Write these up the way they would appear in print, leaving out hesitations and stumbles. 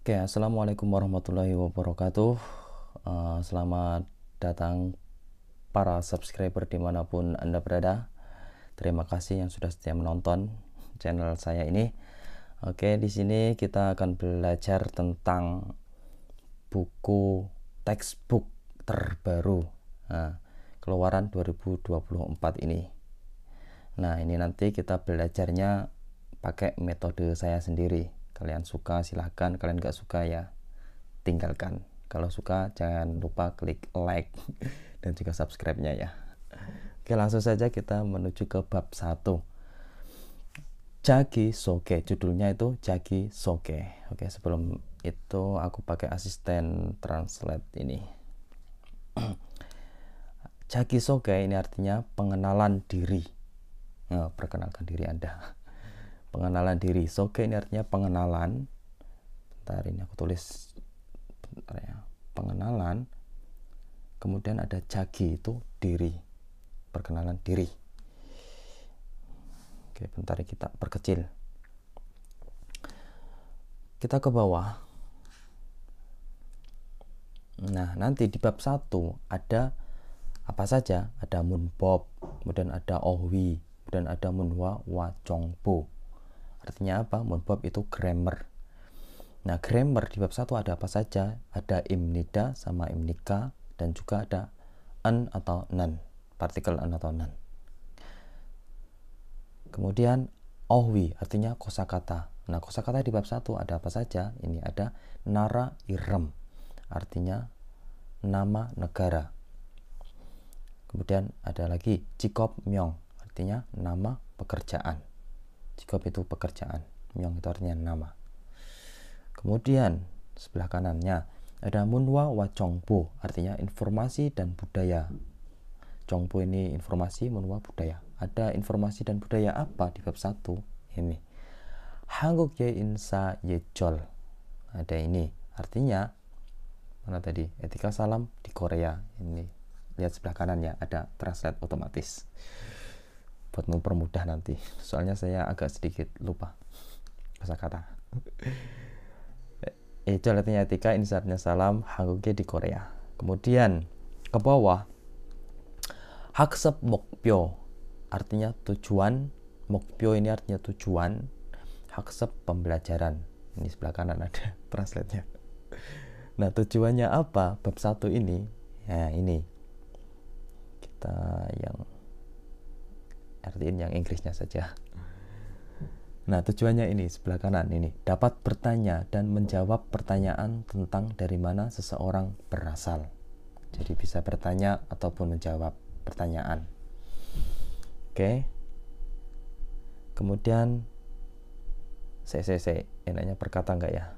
Oke, assalamualaikum warahmatullahi wabarakatuh. Selamat datang para subscriber dimanapun Anda berada. Terima kasih yang sudah setia menonton channel saya ini. Oke, di sini kita akan belajar tentang buku textbook terbaru, keluaran 2024 ini. Nah, ini nanti kita belajarnya pakai metode saya sendiri. Kalian suka silahkan, kalian gak suka ya tinggalkan. Kalau suka jangan lupa klik like dan juga subscribe-nya ya. Oke, langsung saja kita menuju ke bab 1. Jagi Soke, judulnya itu Jagi Soke. Oke, sebelum itu aku pakai asisten translate ini. Jagi Soke ini artinya pengenalan diri. Perkenalkan diri Anda. Pengenalan diri. Soke ini artinya pengenalan. Bentar, ini aku tulis. Bentar ya. Pengenalan. Kemudian ada jagi, itu diri. Perkenalan diri. Oke, bentar kita perkecil. Kita ke bawah. Nah, nanti di bab 1 ada apa saja? Ada munbob, kemudian ada ohwi, kemudian ada munwa wa chongbo. Artinya apa? Munbob itu grammar. Nah, grammar di bab 1 ada apa saja? Ada imnida sama imnika, dan juga ada an atau nan, partikel an atau nan. Kemudian ohwi artinya kosakata. Nah, kosakata di bab 1 ada apa saja? Ini ada nara irem, artinya nama negara. Kemudian ada lagi jikop myong, artinya nama pekerjaan. Jikop itu pekerjaan, myong itu artinya nama. Kemudian sebelah kanannya ada munwa wa chongbo, artinya informasi dan budaya. Chongbo ini informasi, munwa budaya. Ada informasi dan budaya apa di bab 1? Ini Hanguk ye insa yejol. Ada ini, artinya mana tadi? Etika salam di Korea. Ini lihat sebelah kanannya ada translate otomatis buat mempermudah nanti. Soalnya saya agak sedikit lupa kosakata. Ejol artinya etika, insa artinya salam, Hanguk ye di Korea. Kemudian ke bawah haksep mokpyo artinya tujuan, mokpyo ini artinya tujuan, haksep pembelajaran. Ini sebelah kanan ada translate-nya. Nah, tujuannya apa bab 1 ini? Nah, ini kita yang artiin yang Inggrisnya saja. Nah, tujuannya ini sebelah kanan ini, dapat bertanya dan menjawab pertanyaan tentang dari mana seseorang berasal. Jadi bisa bertanya ataupun menjawab pertanyaan. Oke. Kemudian enaknya perkata enggak ya?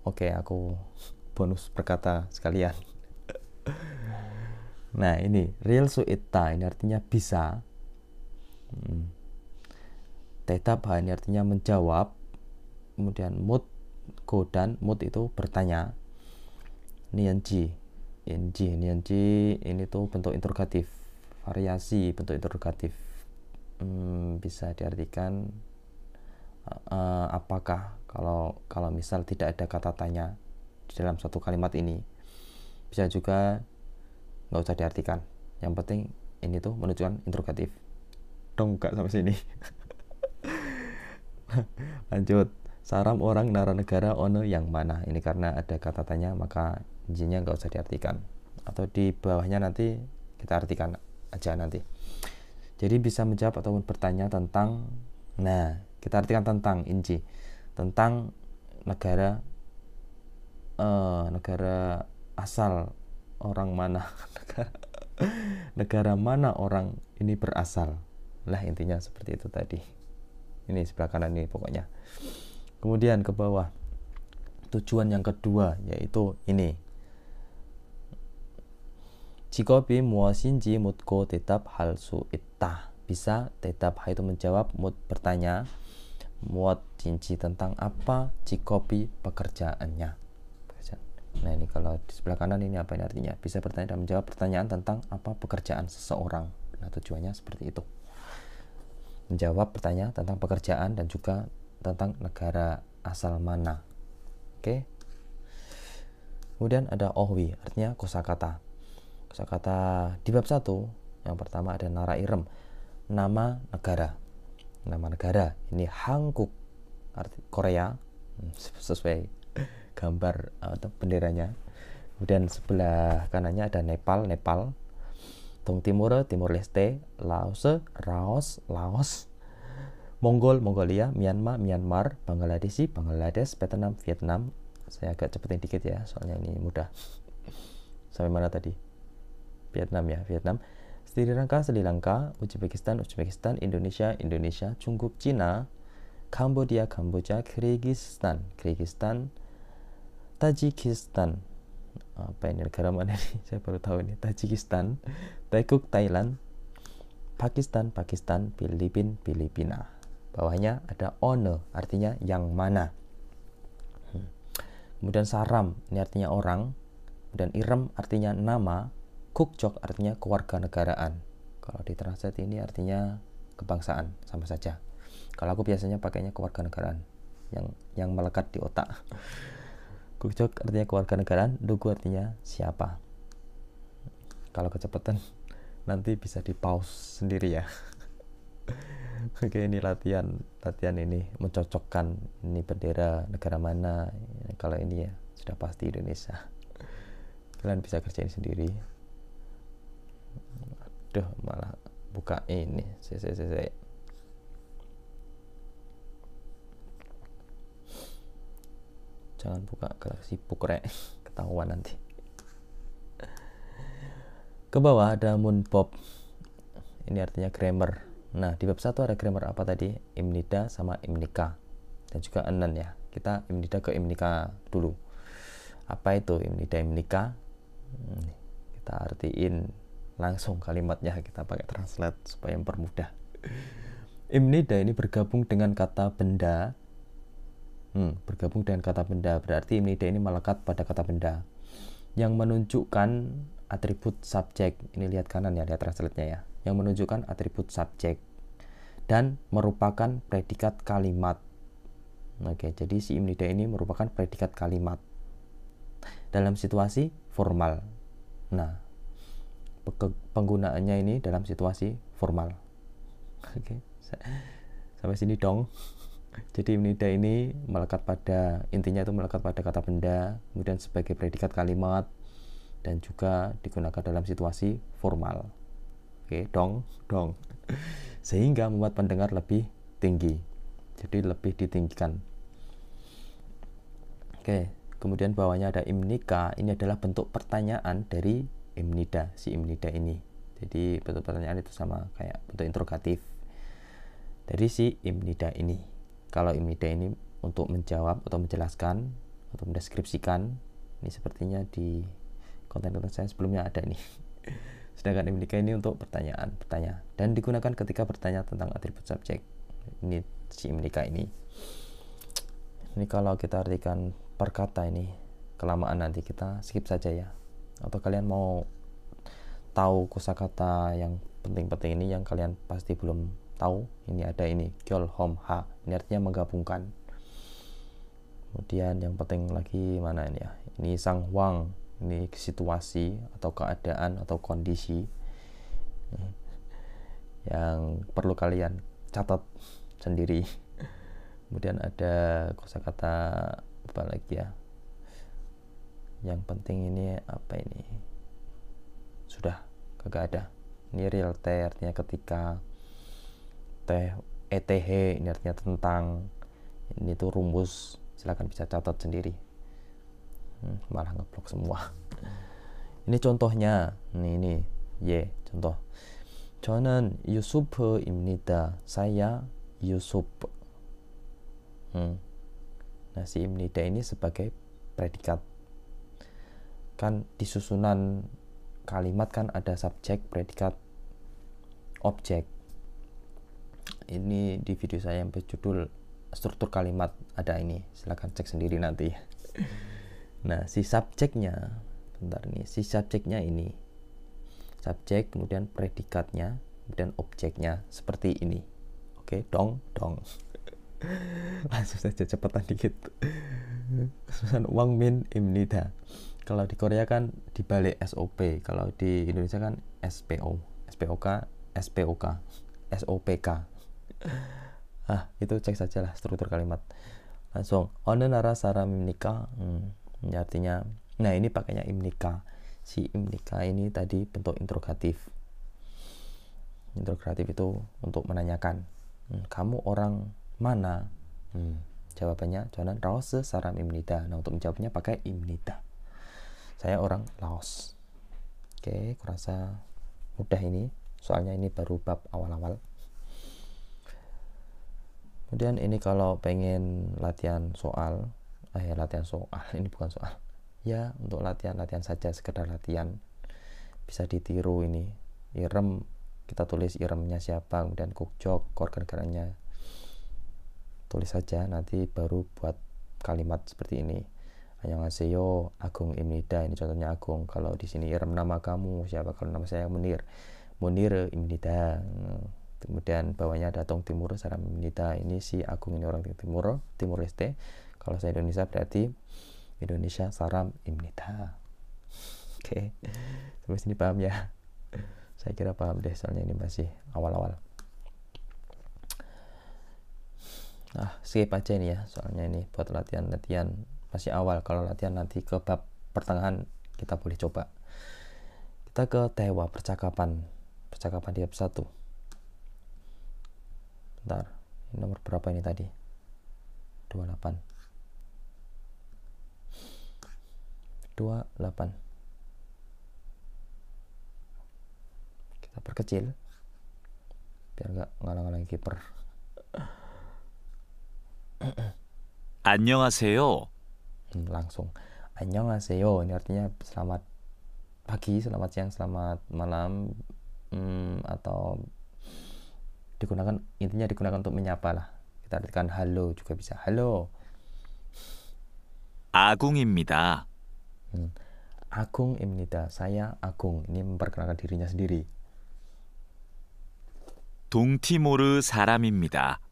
Oke, aku bonus perkata sekalian. Nah, ini real suita ini artinya bisa. Tetap ini artinya menjawab. Kemudian mood go dan mood itu bertanya. Nianji ini tuh bentuk interrogatif, variasi bentuk interrogatif. Bisa diartikan apakah, kalau misal tidak ada kata tanya di dalam satu kalimat ini. Bisa juga nggak usah diartikan, yang penting ini tuh menunjukkan interrogatif. Dongkak sampai sini. Lanjut, saram orang nara negara ono yang mana. Ini karena ada kata tanya maka jinnya nggak usah diartikan, atau di bawahnya nanti kita artikan aja nanti. Jadi bisa menjawab ataupun bertanya tentang, nah kita artikan tentang inji, tentang negara negara asal orang mana. Negara mana orang ini berasal lah, intinya seperti itu tadi. Ini sebelah kanan ini pokoknya. Kemudian ke bawah, tujuan yang kedua yaitu ini, jikobi muasinji mutko tetap hal su ittah. Bisa tetap itu menjawab, mut bertanya, muat jinji tentang apa, jikobi pekerjaannya. Nah, ini kalau di sebelah kanan ini apa ini artinya? Bisa bertanya dan menjawab pertanyaan tentang apa pekerjaan seseorang. Nah, tujuannya seperti itu. Menjawab pertanyaan tentang pekerjaan dan juga tentang negara asal mana. Oke. Kemudian ada ohwi, artinya kosakata. Kosakata di bab 1 yang pertama ada nara irem, nama negara. Nama negara ini Hanguk, arti Korea, sesuai gambar atau benderanya. Kemudian sebelah kanannya ada Nepal, Tung Timur, Timur Leste, Laos, Mongolia, Myanmar, Bangladesh, Vietnam. Saya agak cepetin dikit ya, soalnya ini mudah. Sampai mana tadi? Vietnam ya, Vietnam. Sri Lanka, Uzbekistan, Indonesia, Jungkook, Cina, Kamboja, Kyrgyzstan, Tajikistan. Apa ini, negara mana nih? Saya baru tahu ini. Tajikistan, Taekuk, Thailand, Pakistan, Filipina. Bawahnya ada one, artinya yang mana. Kemudian saram, ini artinya orang. Kemudian irem artinya nama. Kukjok artinya kewarganegaraan. Kalau di translate ini artinya kebangsaan, sama saja. Kalau aku biasanya pakainya kewarganegaraan yang melekat di otak. Kukjok artinya kewarganegaraan, Dugu artinya siapa. Kalau kecepatan nanti bisa di pause sendiri ya. Oke, ini latihan ini mencocokkan ini bendera negara mana. Kalau ini ya sudah pasti Indonesia. Kalian bisa kerjain sendiri. Aduh, malah buka ini. Saya. Jangan buka, kalau sibuk ketahuan nanti. Ke bawah ada Munbob. Ini artinya grammar. Nah, di bab 1 ada grammar apa tadi? Imnida sama Imnika. Dan juga enen ya. Kita Imnida ke Imnika dulu. Apa itu Imnida, Imnika? Kita artiin langsung kalimatnya, kita pakai translate supaya mempermudah. Imnida ini bergabung dengan kata benda. Berarti imnida ini melekat pada kata benda yang menunjukkan atribut subjek. Ini lihat kanan ya, lihat translate-nya ya. Yang menunjukkan atribut subjek dan merupakan predikat kalimat. Oke, jadi si imnida ini merupakan predikat kalimat dalam situasi formal. Nah, penggunaannya ini dalam situasi formal. Oke, sampai sini dong. Jadi imnida ini intinya itu melekat pada kata benda, kemudian sebagai predikat kalimat, dan juga digunakan dalam situasi formal. Oke, dong. Sehingga membuat pendengar lebih tinggi. Jadi lebih ditinggikan. Oke, kemudian bawahnya ada imnika. Ini adalah bentuk pertanyaan dari imnida, si imnida ini. Jadi bentuk pertanyaan itu sama kayak bentuk interrogatif dari si imnida ini. Kalau imnida ini untuk menjawab atau menjelaskan atau mendeskripsikan, ini sepertinya di konten-konten saya sebelumnya ada ini. Sedangkan imnika ini untuk bertanya, dan digunakan ketika bertanya tentang atribut subjek. Ini si imnika ini. Ini kalau kita artikan per kata ini kelamaan, nanti kita skip saja ya. Atau kalian mau tahu kosakata yang penting-penting ini yang kalian pasti belum tahu, ini ada ini gyolhomha, ini artinya menggabungkan. Kemudian yang penting lagi mana ini ya, ini sangwang, ini situasi atau keadaan atau kondisi yang perlu kalian catat sendiri. Kemudian ada kosakata apa lagi ya, yang penting ini apa ini, sudah kagak ada. Ini real te artinya ketika, ETH ini artinya tentang, ini tuh rumus, silahkan bisa catat sendiri. Malah ngeblok semua. Ini contohnya, ini contoh. 저는 유수프입니다. saya Yusuf. Nah, si imnida ini sebagai predikat. Kan di susunan kalimat kan ada subjek, predikat, objek. Ini di video saya yang berjudul struktur kalimat ada ini, silahkan cek sendiri nanti. Nah, si subjeknya ini subjek, kemudian predikatnya, kemudian objeknya seperti ini. Oke, dong. Langsung saja cepetan dikit. Wang min imnida. Kalau di Korea kan dibalik SOP, kalau di Indonesia kan SPO, SPOK, SPOK, SOPK. Itu cek sajalah struktur kalimat. Langsung 어느 나라 사람입니까? Ini artinya, nah ini pakainya imnika. Si imnika ini tadi bentuk interrogatif. Interrogatif itu untuk menanyakan, kamu orang mana? Jawabannya 저는 라오스 사람입니다. Nah, untuk menjawabnya pakai imnida. Saya orang Laos. Oke, kurasa mudah ini. Soalnya ini baru bab awal-awal. Kemudian ini kalau pengen latihan soal, ini bukan soal. Ya, untuk latihan saja, sekedar latihan. Bisa ditiru ini. Irem, kita tulis iremnya siapa, kemudian kukjok, keluarga-negaranya. Tulis saja, nanti baru buat kalimat seperti ini. Annyeonghaseyo, Agung입니다. Ini contohnya Agung. Kalau di sini irem nama kamu siapa? Kalau nama saya Munir. Munir입니다. Kemudian bawahnya ada Tong Timur Saram입니다. Ini si Agung ini orang Timur, Timur Leste. Kalau saya Indonesia berarti Indonesia Saram입니다. Oke. Sampai sini paham ya? Saya kira paham deh, soalnya ini masih awal-awal. Skip aja ini ya, soalnya ini buat latihan masih awal. Kalau latihan nanti ke bab pertengahan kita boleh coba. Kita ke tewa, percakapan di bab 1. Bentar, ini nomor berapa ini tadi? 28. Kita perkecil biar nggak ngalang-ngalangi kiper. 안녕하세요. Langsung 안녕하세요. Ini artinya selamat pagi, selamat siang, selamat malam, atau digunakan untuk menyapa lah. Kita artikan halo juga bisa. Halo. 아궁입니다. 아궁입니다. Saya Agung. Ini memperkenalkan dirinya sendiri. 동티모르 사람입니다.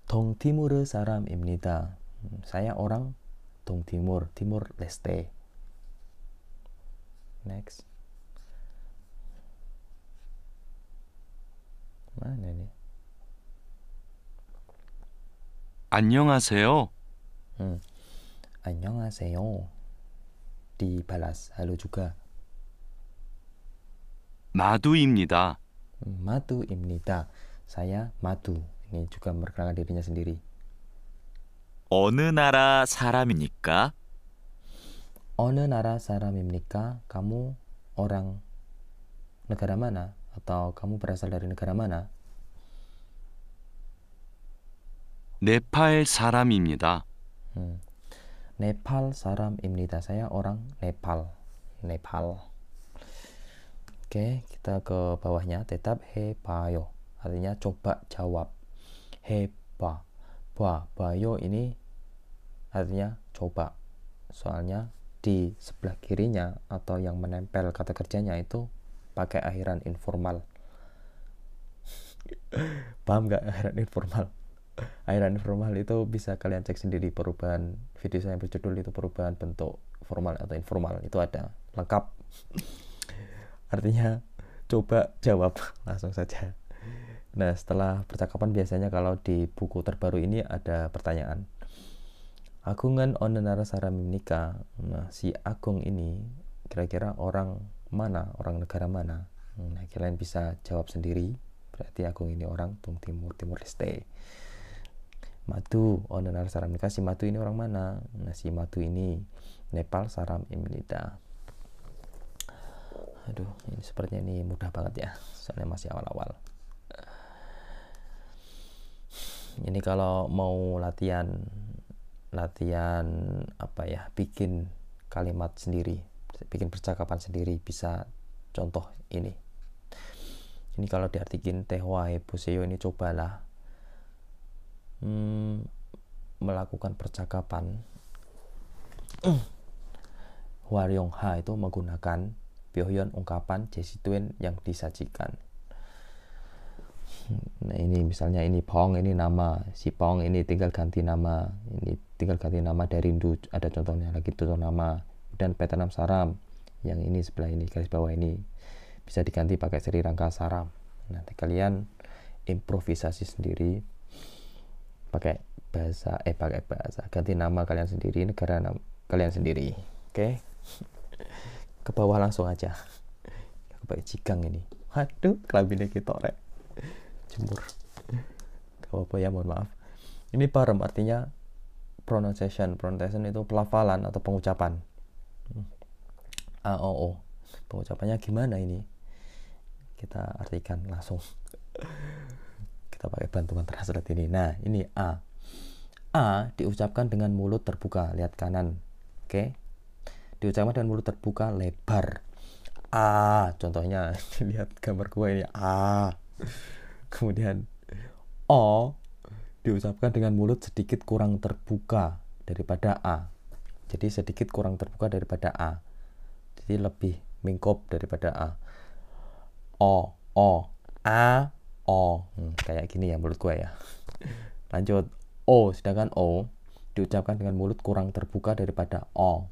동티모르 사람입니다. Saya orang 동티모르, Timur Leste. Next. Mana ini? 안녕하세요. 안녕하세요. Dibalas halo juga. 마두입니다. 마두입니다. Saya Madu. Ini juga memperkenalkan dirinya sendiri. 어느 나라 사람입니까? 어느 나라 사람입니까? Kamu orang negara mana? Atau kamu berasal dari negara mana? 네팔 사람입니다. 네팔 사람입니다. Saya orang Nepal. Oke, kita ke bawahnya. Tetap 해봐요. Artinya coba jawab. 해봐. 봐요 ini artinya coba. Soalnya di sebelah kirinya atau yang menempel kata kerjanya itu pakai akhiran informal. Paham nggak akhiran informal? Akhiran informal itu bisa kalian cek sendiri, perubahan video saya yang berjudul itu perubahan bentuk formal atau informal, itu ada lengkap. Artinya coba jawab langsung saja. Nah, setelah percakapan biasanya kalau di buku terbaru ini ada pertanyaan. Agungan 어느 나라 사람입니까? Nah, si Agung ini kira-kira orang mana, orang negara mana? Nah, kalian bisa jawab sendiri. Berarti Agung ini orang Timur Leste. Madu 어느 나라 사람입니까? Si Madu ini orang mana? Nah, si Madu ini Nepal 사람입니다. Aduh, ini sepertinya ini mudah banget ya, soalnya masih awal-awal. Ini kalau mau latihan apa ya, bikin kalimat sendiri, bikin percakapan sendiri, bisa contoh ini. Ini kalau diartikin tehwa hebuseyo ini cobalah melakukan percakapan. Hwaryongha itu menggunakan byohyeon ungkapan jesituin yang disajikan. Nah, ini misalnya ini Pong, ini nama si Pong, ini tinggal ganti nama, ini tinggal ganti nama dari Ndu, ada contohnya lagi contoh nama Kemudian Petanam Saram, yang ini sebelah ini, garis bawah ini bisa diganti pakai Sri Rangka Saram. Nanti kalian improvisasi sendiri pakai bahasa ganti nama kalian sendiri, negara kalian sendiri. Oke. Ke bawah langsung aja. Aku pakai jigang ini. Aduh, kelambine ketorek. Jemur. Gak apa-apa ya, mohon maaf. Ini parem artinya pronunciation itu pelafalan atau pengucapan. A O O. Pengucapannya gimana ini? Kita artikan langsung. Kita pakai bantuan translate ini. Nah, ini A. A diucapkan dengan mulut terbuka. Lihat kanan. Oke. Diucapkan dengan mulut terbuka lebar. A. Contohnya, lihat gambar gue ini. A. Kemudian O diucapkan dengan mulut sedikit kurang terbuka daripada A. Jadi sedikit kurang terbuka daripada A. Jadi lebih mingkop daripada A. O, A, O. Kayak gini ya mulut gue ya. Lanjut. O, sedangkan O diucapkan dengan mulut kurang terbuka daripada O.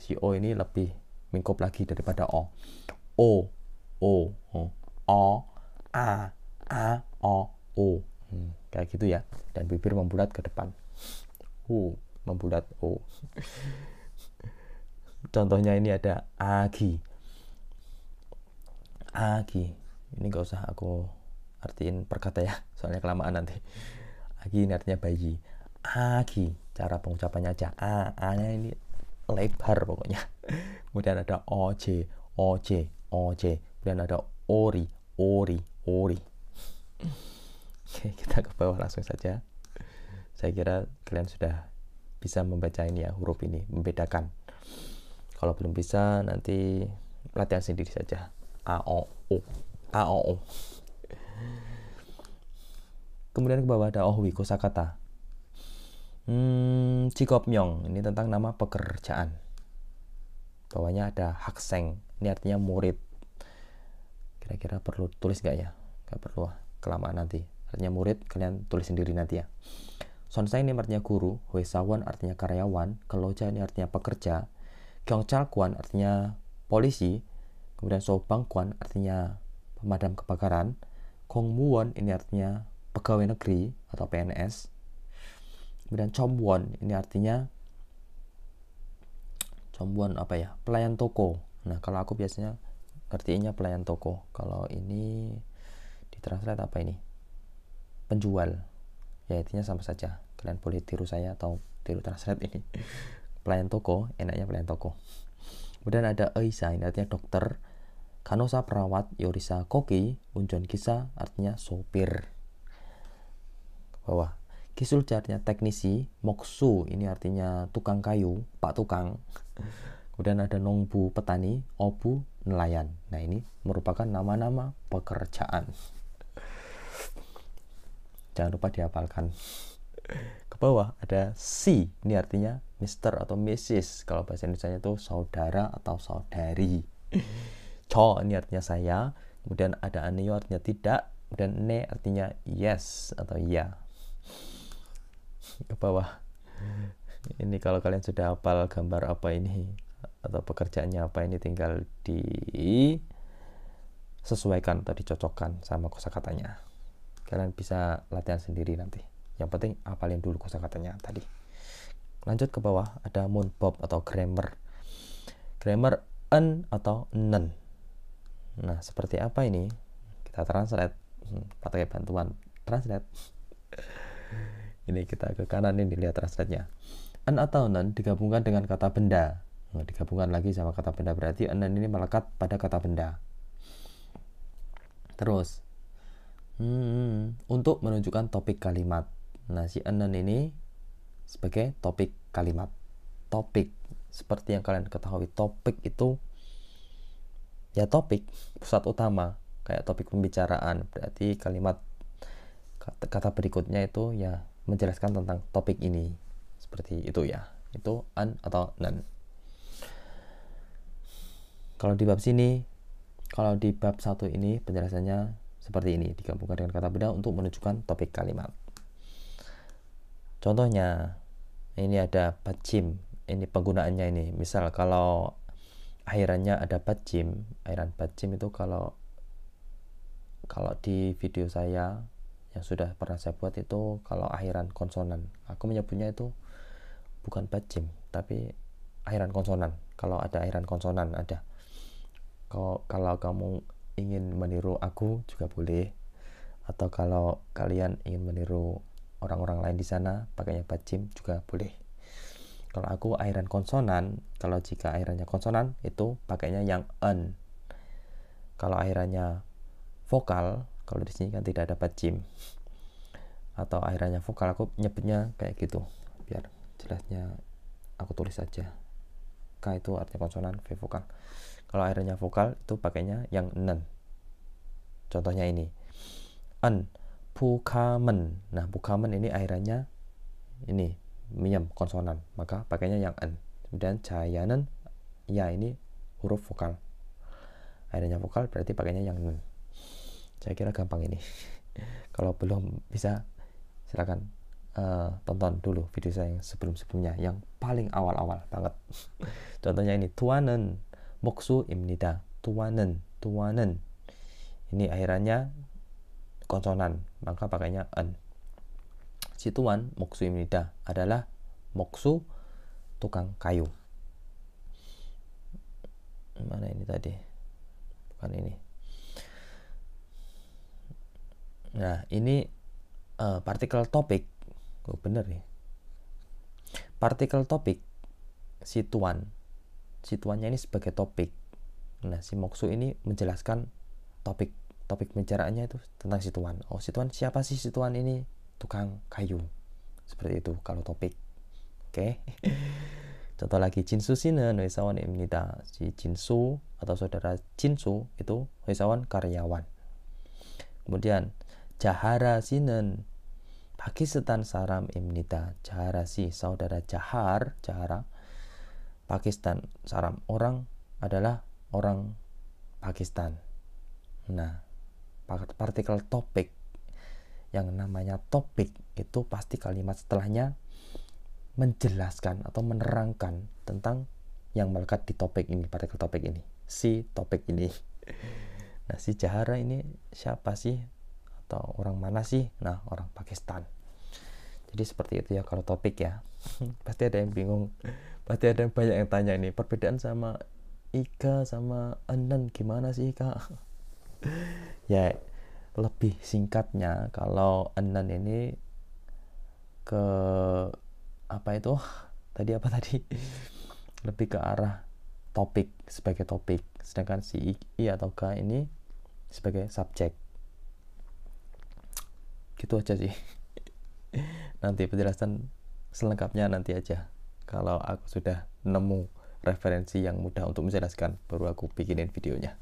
Si O ini lebih mingkop lagi daripada O. O, A, O. Kayak gitu ya. Dan bibir membulat ke depan. Membulat O. Contohnya ini ada Agi. Ini gak usah aku artiin per kata ya, soalnya kelamaan nanti. Agi ini artinya bayi. Agi, cara pengucapannya aja. A-nya ini lebar pokoknya. Kemudian ada OJ. Kemudian ada Ori. Oke, kita ke bawah langsung saja. Saya kira kalian sudah bisa membaca ini ya, huruf ini, membedakan. Kalau belum bisa, nanti latihan sendiri saja. A, O, O. Kemudian ke bawah ada ohwi, kosakata. Jikopmyong, ini tentang nama pekerjaan. Bawahnya ada hakseng, ini artinya murid. Kira-kira perlu tulis gak ya? Gak perlu, kelamaan nanti. Artinya murid, kalian tulis sendiri nanti ya. Sonsai ini artinya guru, Hoesawan artinya karyawan, Keloja ini artinya pekerja, Gyeongchalkwan artinya polisi, kemudian Sobangkwan artinya pemadam kebakaran, Gongmuwon ini artinya pegawai negeri atau PNS, kemudian Chomwon ini artinya pelayan toko. Nah, kalau aku biasanya artinya pelayan toko. Kalau ini ditranslate apa ini? Penjual. Ya, intinya sama saja. Kalian boleh tiru saya atau tiru translate ini. Pelayan toko, enaknya pelayan toko. Kemudian ada Eisa, ini artinya dokter. Kanosa perawat, Yorisa koki, Unjon kisa artinya sopir. Ke bawah. Kisulja artinya teknisi, Moksu ini artinya tukang kayu, pak tukang. Kemudian ada Nongbu petani, Obu nelayan. Nah, ini merupakan nama-nama pekerjaan. Jangan lupa dihafalkan. Ke bawah ada si, ini artinya Mr. atau Mrs. Kalau bahasa Indonesia itu saudara atau saudari. Cho ini artinya saya. Kemudian ada aneyo artinya tidak. Dan ne artinya yes atau ya. Ke bawah. Ini kalau kalian sudah hafal gambar apa ini atau pekerjaannya apa ini, tinggal disesuaikan atau dicocokkan sama kosakatanya. Kalian bisa latihan sendiri nanti. Yang penting hafalin dulu kosakatanya tadi. Lanjut ke bawah ada munbob atau grammar. Grammar en atau nen. Nah, seperti apa ini? Kita translate. Pakai bantuan translate. Ini kita ke kanan ini, lihat translate-nya. En atau nen digabungkan dengan kata benda. Nah, digabungkan lagi sama kata benda, berarti enen ini melekat pada kata benda. Terus untuk menunjukkan topik kalimat. Nah, si enen ini sebagai topik kalimat. Topik, seperti yang kalian ketahui, topik itu ya topik, pusat utama, kayak topik pembicaraan. Berarti kalimat kata berikutnya itu ya menjelaskan tentang topik ini. Seperti itu ya. Itu an atau nen. Kalau di bab sini, kalau di bab 1 ini penjelasannya seperti ini, digabungkan dengan kata benda untuk menunjukkan topik kalimat. Contohnya, ini ada bacim. ini penggunaannya ini. Misal kalau akhirannya ada bajim, akhiran bajim itu kalau di video saya yang sudah pernah saya buat itu, kalau akhiran konsonan, aku menyebutnya itu bukan bajim tapi akhiran konsonan. Kalau ada akhiran konsonan ada. Kalau kamu ingin meniru aku juga boleh, atau kalau kalian ingin meniru orang-orang lain di sana pakainya bajim juga boleh. Kalau aku akhiran konsonan, kalau jika akhirannya konsonan itu pakainya yang en. Kalau akhirannya vokal, kalau di sini kan tidak ada bajim, atau akhirannya vokal, aku nyebutnya kayak gitu. Biar jelasnya aku tulis saja. K itu artinya konsonan, V vokal. Kalau akhirannya vokal itu pakainya yang nen. Contohnya ini, en, bukamen. Nah, bukamen ini akhirannya ini miem konsonan, maka pakainya yang en. Kemudian jayanen, ya ini huruf vokal. Akhirannya vokal berarti pakainya yang nen. Saya kira gampang ini. Kalau belum bisa silakan tonton dulu video saya yang sebelum-sebelumnya, yang paling awal-awal banget. Contohnya ini, tuanen 목수입니다. tuanen ini akhirannya konsonan, maka pakainya en. Si tuan 목수입니다 adalah 목수, tukang kayu. Mana ini tadi? Bukan ini. Nah, ini partikel topik. Oh, bener nih. Partikel topik, si tuannya ini sebagai topik. Nah, si moksu ini menjelaskan topik pembicaraannya itu tentang si tuan. Oh, si tuan siapa sih? Si tuan ini tukang kayu. Seperti itu kalau topik. Oke. Contoh lagi, 진수 씨는 회사원입니다. Si Jinsu atau saudara Jinsu itu 회사원 karyawan. Kemudian Jahara 씨는 Pakistan saram입니다. Jahara si, saudara Jahara Pakistan, saram orang adalah orang Pakistan. Nah, partikel topik, yang namanya topik itu pasti kalimat setelahnya menjelaskan atau menerangkan tentang yang melekat di topik ini, partikel topik ini, si topik ini. Nah, si Jahara ini siapa sih? Atau orang mana sih? Nah, orang Pakistan. Jadi seperti itu ya kalau topik ya. Pasti ada yang bingung, pasti ada yang banyak yang tanya ini, perbedaan sama Ika sama Enen gimana sih Kak? Ya lebih singkatnya, kalau Enen ini ke apa itu tadi lebih ke arah topik, sebagai topik, sedangkan si I atau K ini sebagai subjek. Gitu aja sih. Nanti penjelasan selengkapnya nanti aja. Kalau aku sudah nemu referensi yang mudah untuk menjelaskan, baru aku bikinin videonya.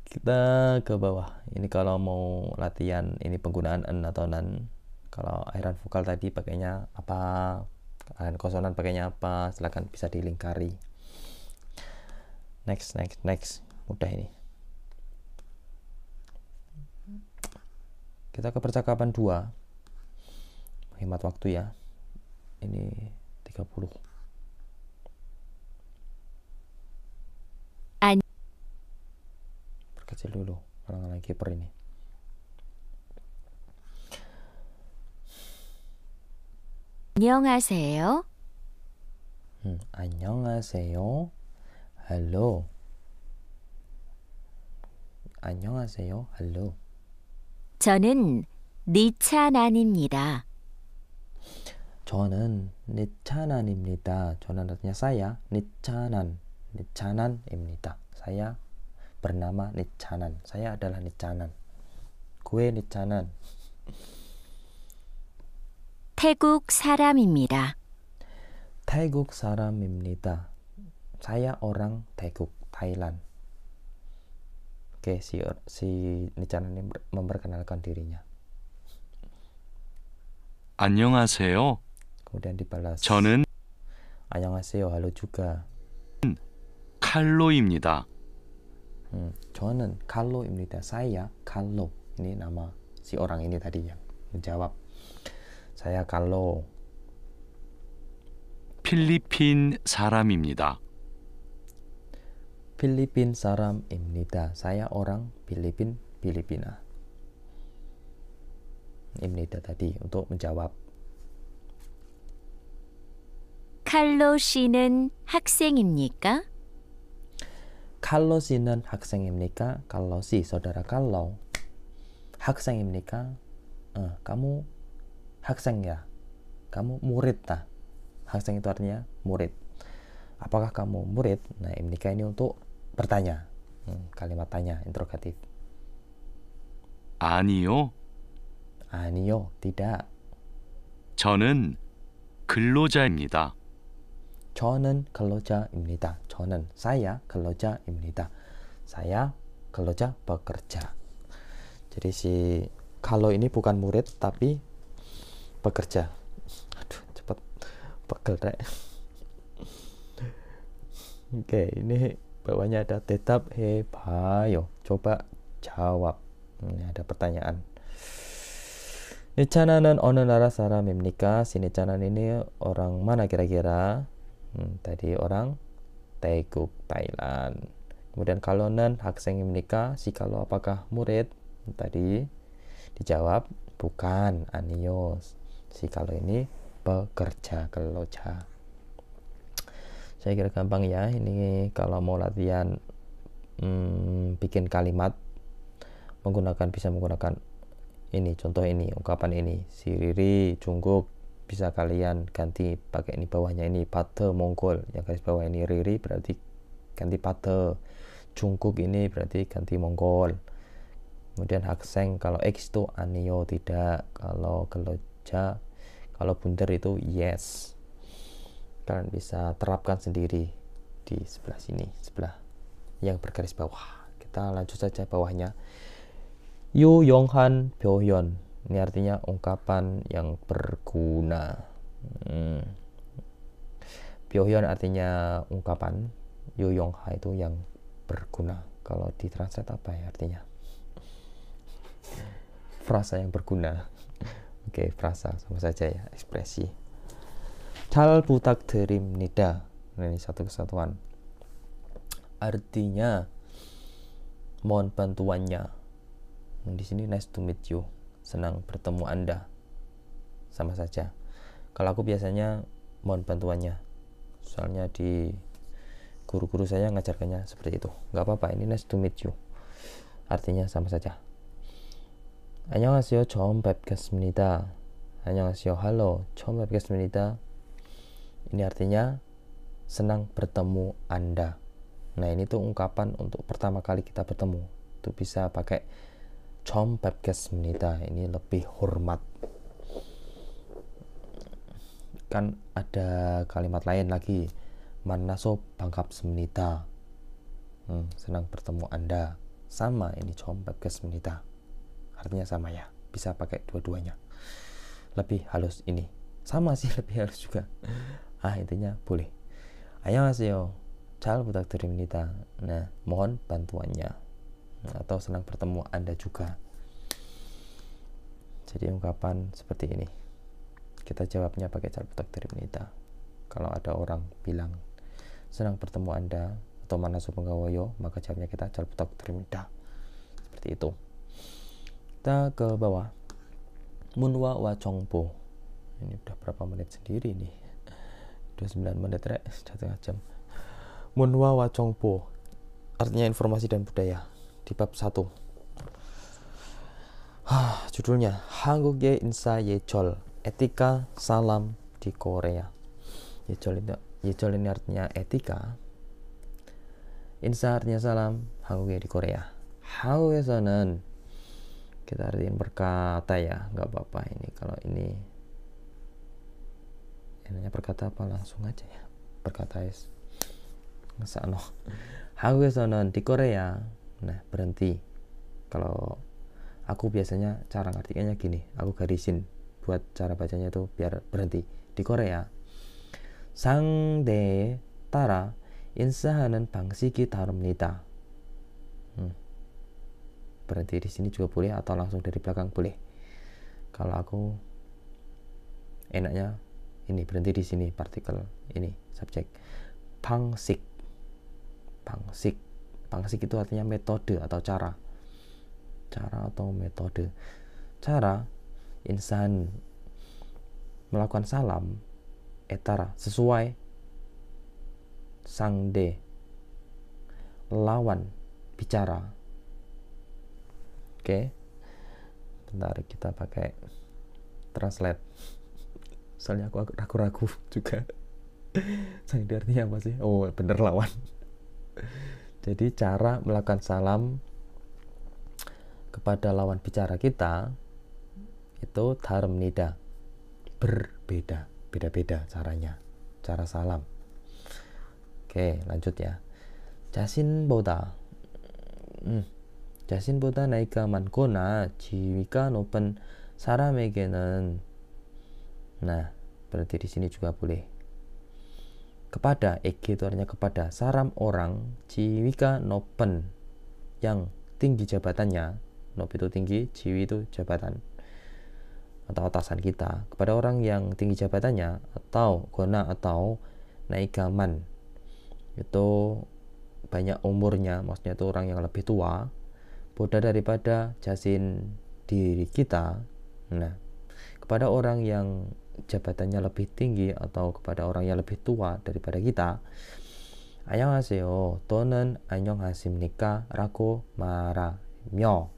Kita ke bawah. Ini kalau mau latihan ini penggunaan en atau nan. Kalau akhiran vokal tadi pakainya apa, akhiran konsonan pakainya apa, silakan bisa dilingkari. Next. Mudah ini. Kita ke percakapan 2. Hemat waktu ya. Ini 30. Perkecil dulu halangan kiper ini. 안녕하세요. 안녕하세요. Halo. 안녕하세요. Halo. 저는 니차난입니다. 저는 니차난입니다. 저는 artinya saya, 니차난입니다. Saya bernama 니차난. Saya adalah 니차난. gue 니차난. 태국 사람입니다. 태국 사람입니다. Saya orang Taeguk, Thailand. Oke, si 니차난 ini memperkenalkan dirinya. 안녕하세요. kemudian dibalas. 저는 안녕하세요. halo juga. 칼로입니다. 저는 칼로입니다. saya 칼로. Ini nama si orang ini tadi yang menjawab. Saya 칼로. 필리핀 사람입니다. 필리핀 사람입니다. Saya orang Filipina. 입니다 tadi untuk menjawab. 칼로 씨는 학생입니까? Kalau 씨는 학생입니까? Kalau si saudara kalau 학생입니까? Kamu 학생 ya? Kamu murid tak? 학생 itu artinya murid. Apakah kamu murid? Nah, ibnika ini untuk bertanya. Kalimat tanya, interrogatif. 아니요. 아니요, tidak. 저는 근로자입니다. 저는 근로자입니다. saya 근로자입니다. Saya kerja bekerja. Jadi si kalau ini bukan murid tapi bekerja. Aduh, cepet pegel deh. Oke, ini bawahnya ada tetap hebayo. Coba jawab. Ini ada pertanyaan. Nichana는 어느 나라 사람입니까? Si Nichanan ini orang mana kira-kira? Tadi orang Taeguk, Thailand. Kemudian kalonen 학생입니까? Si kalau apakah murid? Tadi dijawab bukan, 아니요. Si kalau ini bekerja, kerja. Saya kira gampang ya. Ini kalau mau latihan bikin kalimat bisa menggunakan ini, contoh ini, ungkapan ini. Si Riri, Jungkook, bisa kalian ganti pakai ini bawahnya ini Pate Mongol. Yang garis bawah ini Riri berarti ganti Pate. Jungkook ini berarti ganti Mongol. Kemudian hakseng kalau X itu anio tidak. Kalau keloja, kalau bundar itu yes. Kalian bisa terapkan sendiri di sebelah sini, sebelah yang bergaris bawah. Kita lanjut saja bawahnya. 유용한 표현. Ini artinya ungkapan yang berguna. 표현 artinya ungkapan. 유용하 itu yang berguna. Kalau ditranslate apa ya artinya? Frasa yang berguna. Oke, frasa sama saja ya, ekspresi. 잘 부탁드립니다. Ini satu kesatuan. Artinya mohon bantuannya. Di sini nice to meet you. Senang bertemu Anda. Sama saja. Kalau aku biasanya mohon bantuannya. Soalnya di guru-guru saya ngajarkannya seperti itu. Gak apa-apa, ini nice to meet you. Artinya sama saja. 안녕하세요. 처음 뵙겠습니다. 안녕하세요. halo. 처음 뵙겠습니다. Ini artinya senang bertemu Anda. Nah, ini tuh ungkapan untuk pertama kali kita bertemu. Itu bisa pakai 처음 뵙겠습니다. Ini lebih hormat. Kan ada kalimat lain lagi. 만나서 반갑습니다. senang bertemu Anda. Sama ini 처음 뵙겠습니다. Artinya sama ya. Bisa pakai dua-duanya. Lebih halus ini. Sama sih, lebih halus juga. Intinya boleh. 안녕하세요. 잘 부탁드립니다. Nah, mohon bantuannya. Atau senang bertemu Anda juga. Jadi ungkapan seperti ini. Kita jawabnya pakai 잘 부탁드립니다. Kalau ada orang bilang senang bertemu Anda atau 만나서 반가워요, maka jawabnya kita 잘 부탁드립니다. Seperti itu. Kita ke bawah. 문화 와 정보. Ini udah berapa menit sendiri nih? 29 menit rek, 1,5 jam. 문화 와 정보. Artinya informasi dan budaya. Di bab 1. Judulnya 한국의 인사 예절, etika salam di Korea. 예절 ini artinya etika. 인사 artinya salam, 한국의 di Korea. 한국에서는 kita artiin berkata ya, nggak apa-apa ini. Kalau ini enaknya berkata apa langsung aja ya. Berkata es. Ngesano. 한국에서는 di Korea. Nah, berhenti. Kalau aku biasanya cara ngartikannya gini, aku garisin buat cara bacanya itu biar berhenti. Di Korea 상대에 따라 인사하는 방식이 다릅니다. Berhenti di sini juga boleh atau langsung dari belakang boleh. Kalau aku enaknya ini berhenti di sini, partikel ini subjek. Pangsik. Pangsik itu artinya metode atau cara atau metode. Cara insan melakukan salam etara sesuai sangde lawan bicara. Oke. Bentar kita pakai translate. Soalnya aku ragu-ragu juga. Sangde artinya apa sih? Oh, bener, lawan. Jadi cara melakukan salam kepada lawan bicara kita itu darimnida. Berbeda, beda-beda caranya, cara salam. Oke, lanjut ya. 자신보다 나이가 많거나 지위가 높은 사람에게는, nah berarti di sini juga boleh kepada, ege itu artinya kepada, saram orang, jiwika 높은 yang tinggi jabatannya, nop itu tinggi, jiwi itu jabatan atau atasan kita, kepada orang yang tinggi jabatannya, atau gona atau naikaman itu banyak umurnya, maksudnya itu orang yang lebih tua, boda daripada jasin diri kita. Nah, kepada orang yang jabatannya lebih tinggi atau kepada orang yang lebih tua daripada kita, 안녕하세요 또는 안녕하십니까 라고 말하며,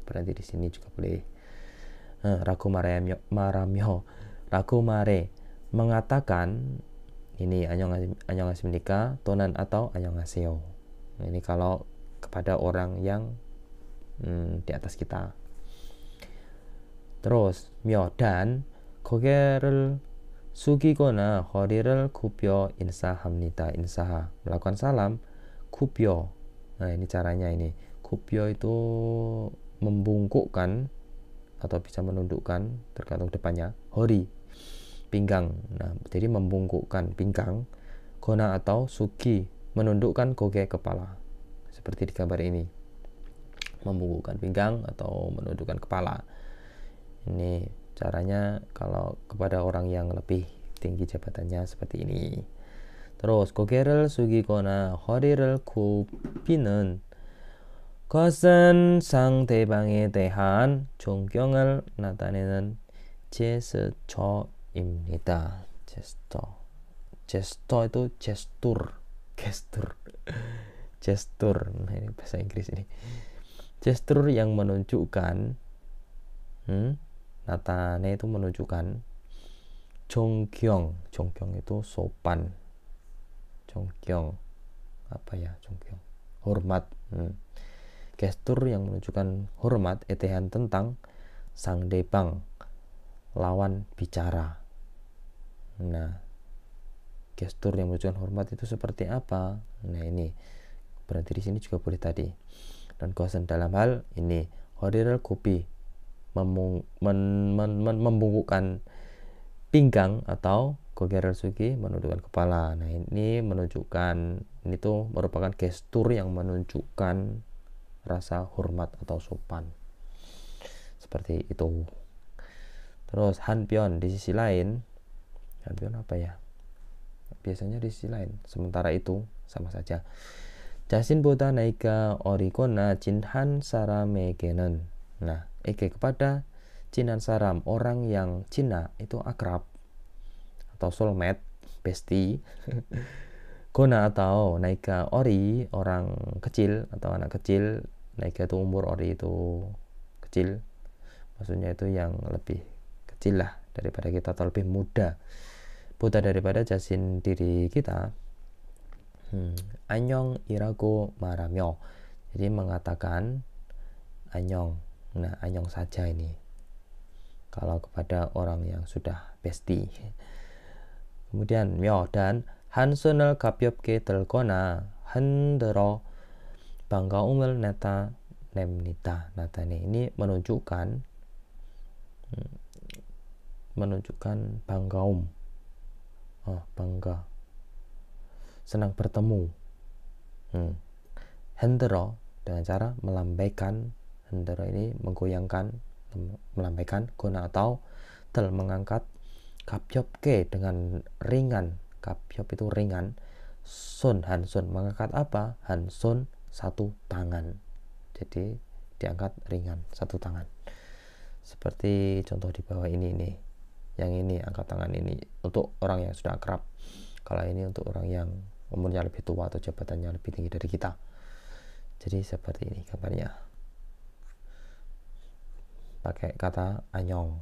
berarti di sini juga boleh 라고 말해 mengatakan ini 안녕하십니까 또는 atau 안녕하세요. Ini kalau kepada orang yang di atas kita. Terus 며 dan 고개를 숙이거나 허리를 굽혀 인사합니다. 인사하 melakukan salam, 굽혀. Nah, ini caranya ini. 굽혀 itu membungkukkan atau bisa menundukkan tergantung depannya. 허리 pinggang. Nah, jadi membungkukkan pinggang. Gona atau suki menundukkan goge kepala. Seperti di gambar ini. Membungkukkan pinggang atau menundukkan kepala. Ini caranya kalau kepada orang yang lebih tinggi jabatannya seperti ini. Terus 고개를 숙이거나 허리를 굽히는 것은 상대방에 대한 존경을 나타내는 제스처입니다. 제스처 itu gestur. Nah, ini bahasa Inggris ini. Gestur yang menunjukkan natane itu menunjukkan 존경 itu sopan. 존경 apa ya, 존경 hormat. Gestur yang menunjukkan hormat etehan tentang 상대방 lawan bicara. Nah, gestur yang menunjukkan hormat itu seperti apa? Nah, ini berarti di sini juga boleh tadi. Dan kosen dalam hal ini 허리를 굽히 membungkukkan pinggang atau 고개를 숙이 menundukkan kepala. Nah, ini menunjukkan, ini tuh merupakan gestur yang menunjukkan rasa hormat atau sopan. Seperti itu. Terus 한편 di sisi lain, 한편 apa ya? Biasanya di sisi lain. Sementara itu sama saja. 자신보다 나이가 어리거나 진한 사람에게는, nah, kepada cinan saram, orang yang cina itu akrab atau soulmate, bestie. Gona atau naika ori, orang kecil atau anak kecil. Naika itu umur, ori itu kecil, maksudnya itu yang lebih kecil lah daripada kita atau lebih muda, boda daripada jasin diri kita. 안녕이라고 말하며, jadi mengatakan 안녕. Nah, 안녕 saja ini kalau kepada orang yang sudah bestie. Kemudian 며 dan 한 손을 가볍게 들거나 흔들어 반가움을 나타냅니다. 나타내 ini menunjukkan bangaum. Bangga, senang bertemu. 흔들어 dengan cara melambaikan. 흔들어 ini menggoyangkan, melambaikan. Guna atau tel mengangkat. Gabyopke dengan ringan. Gabyop itu ringan. Son hanson mengangkat apa? Hanson satu tangan. Jadi diangkat ringan satu tangan. Seperti contoh di bawah ini nih. Yang ini angkat tangan ini untuk orang yang sudah akrab. Kalau ini untuk orang yang umurnya lebih tua atau jabatannya lebih tinggi dari kita. Jadi seperti ini gambarnya. Pakai kata anyong.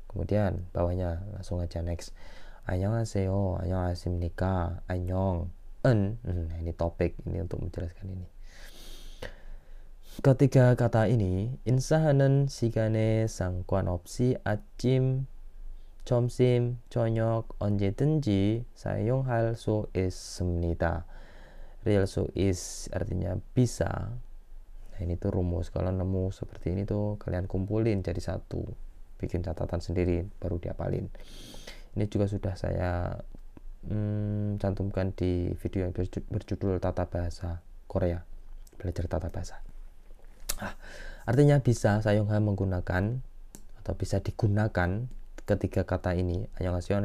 Kemudian bawahnya langsung aja next. Annyeonghaseyo, annyeonghasimnika, annyeong. Nah ini topik, ini untuk menjelaskan ini. Ketiga kata ini, 인사하는 시간에 상관없이 아침, 점심, 저녁 언제든지 사용할 수 있습니다. Real so is artinya bisa. Nah ini tuh rumus. Kalau nemu seperti ini tuh kalian kumpulin jadi satu, bikin catatan sendiri baru diapalin. Ini juga sudah saya cantumkan di video yang berjudul Tata Bahasa Korea, belajar tata bahasa. Artinya bisa Sayongha menggunakan atau bisa digunakan ketiga kata ini. Annyeonghaseyo,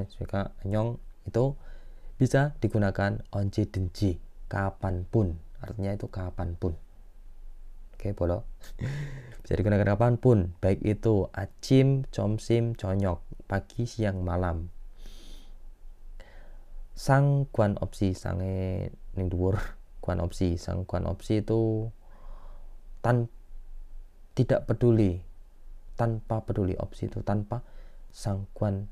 annyeong itu bisa digunakan 언제든지, kapanpun. Artinya itu kapanpun. Oke, boleh. Bisa digunakan kapanpun, baik itu 아침, 점심, 저녁, pagi, siang, malam. 상관없이, 상에 ning dhuwur, 관없이, 상관없이 itu tidak peduli, tanpa peduli. Opsi itu tanpa, sangguan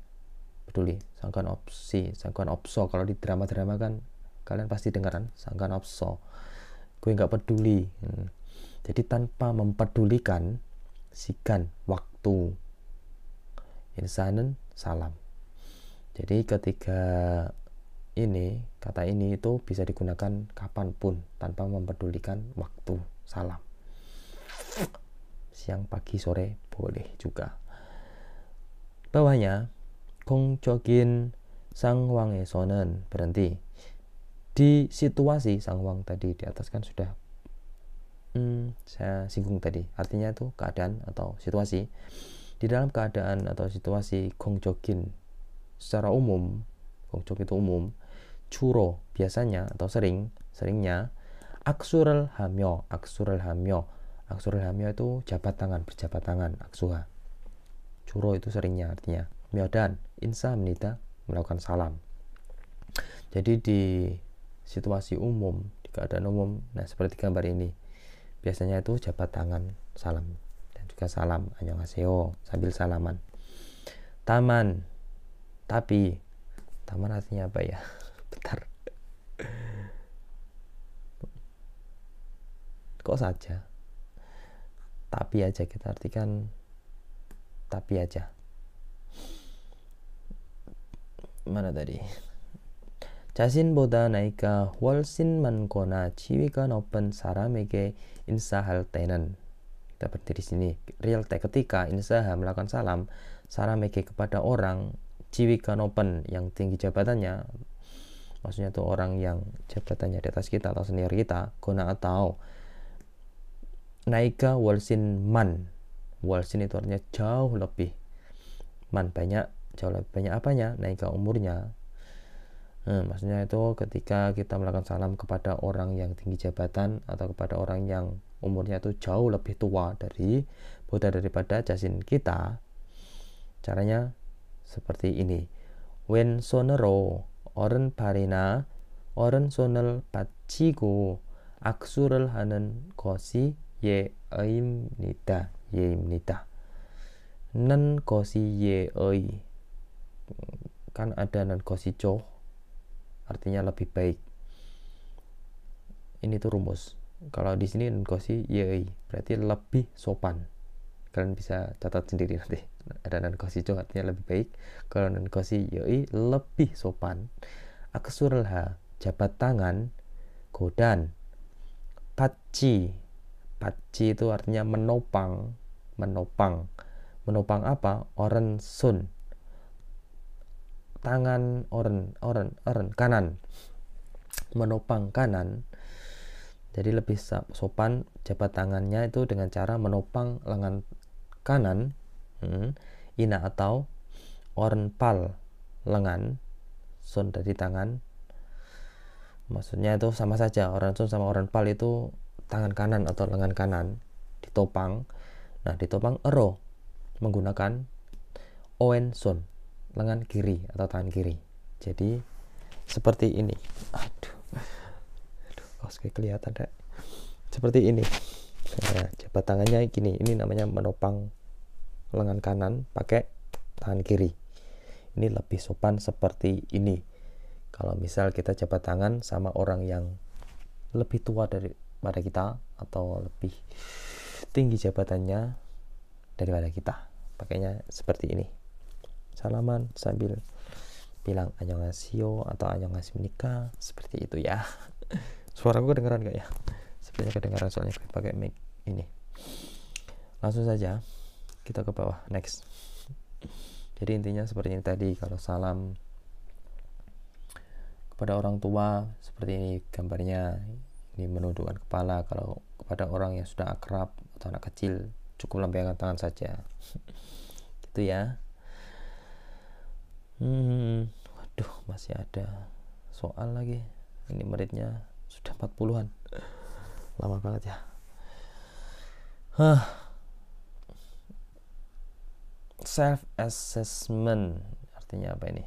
peduli, sangguan opsi, sangguan opso. Kalau di drama-drama kan kalian pasti dengaran sangguan opso, gue nggak peduli. Jadi tanpa mempedulikan, sigan waktu, insanen salam. Jadi ketiga ini, kata ini itu bisa digunakan kapanpun tanpa mempedulikan waktu, salam. Siang, pagi, sore boleh juga. Bawahnya 공적인 상황에서는 berhenti. Di situasi 상황 tadi di atas kan sudah saya singgung tadi. Artinya itu keadaan atau situasi. Di dalam keadaan atau situasi 공적인 secara umum, 공적 itu umum, 주로 biasanya atau seringnya 악수를 하며 itu jabat tangan, berjabat tangan, aksuha. Curo itu seringnya artinya. Myodan, insahamnida, melakukan salam. Jadi di situasi umum, di keadaan umum, nah seperti gambar ini, biasanya itu jabat tangan, salam. Dan juga salam, annyeonghaseyo, sambil salaman. Taman, tapi, taman artinya apa ya? Bentar. Kok saja? Tapi aja kita artikan tapi aja. Mana tadi? 자신보다 나이가 훨씬 많거나 지위가 높은 사람에게 인사할 때는, kita berdiri sini, real 때 ketika insaha melakukan salam salam에게 kepada orang 지위가 높은 yang tinggi jabatannya, maksudnya itu orang yang jabatannya di atas kita atau senior kita, guna atau naika walsin man. Walsin itu artinya jauh lebih. Man banyak, jauh lebih banyak apanya? Naika umurnya. Maksudnya itu ketika kita melakukan salam kepada orang yang tinggi jabatan atau kepada orang yang umurnya itu jauh lebih tua daripada jasin kita, caranya seperti ini. 왼손으로 오른팔이나 오른손을 받치고 악수를 하는 것이 예의입니다. 는 것이 예의. Kan ada nan kosi coh, artinya lebih baik. Ini tuh rumus. Kalau di sini nan kosi yeei, berarti lebih sopan. Kalian bisa catat sendiri nanti. Ada nan kosi coh artinya lebih baik. Kalau nan kosi yeei lebih sopan. Aksurha, jabat tangan. Godan, patci itu artinya menopang. Menopang apa? Oren sun, tangan oren kanan, menopang kanan. Jadi lebih sopan jabat tangannya itu dengan cara menopang lengan kanan. Ina atau orenpal lengan, sun dari tangan. Maksudnya itu sama saja, orensun sama orenpal itu tangan kanan atau lengan kanan ditopang. Nah, ditopang ero menggunakan oensun, lengan kiri atau tangan kiri. Jadi seperti ini. Aduh, kos kelihatan deh. Seperti ini. Nah, jabat tangannya gini. Ini namanya menopang lengan kanan pakai tangan kiri. Ini lebih sopan seperti ini. Kalau misal kita jabat tangan sama orang yang lebih tua daripada kita atau lebih tinggi jabatannya daripada kita, pakainya seperti ini. Salaman sambil bilang annyeonghaseyo atau annyeonghasimnika, seperti itu ya. Suaraku kedengaran gak ya? Sebenarnya kedengaran soalnya pakai mic ini. Langsung saja kita ke bawah, next. Jadi intinya seperti ini tadi. Kalau salam kepada orang tua seperti ini gambarnya, ini menundukkan kepala. Kalau kepada orang yang sudah akrab atau anak kecil cukup lambaikan tangan saja. Gitu ya. Waduh, masih ada soal lagi. Ini menitnya sudah 40-an. Lama banget ya. Self assessment artinya apa ini?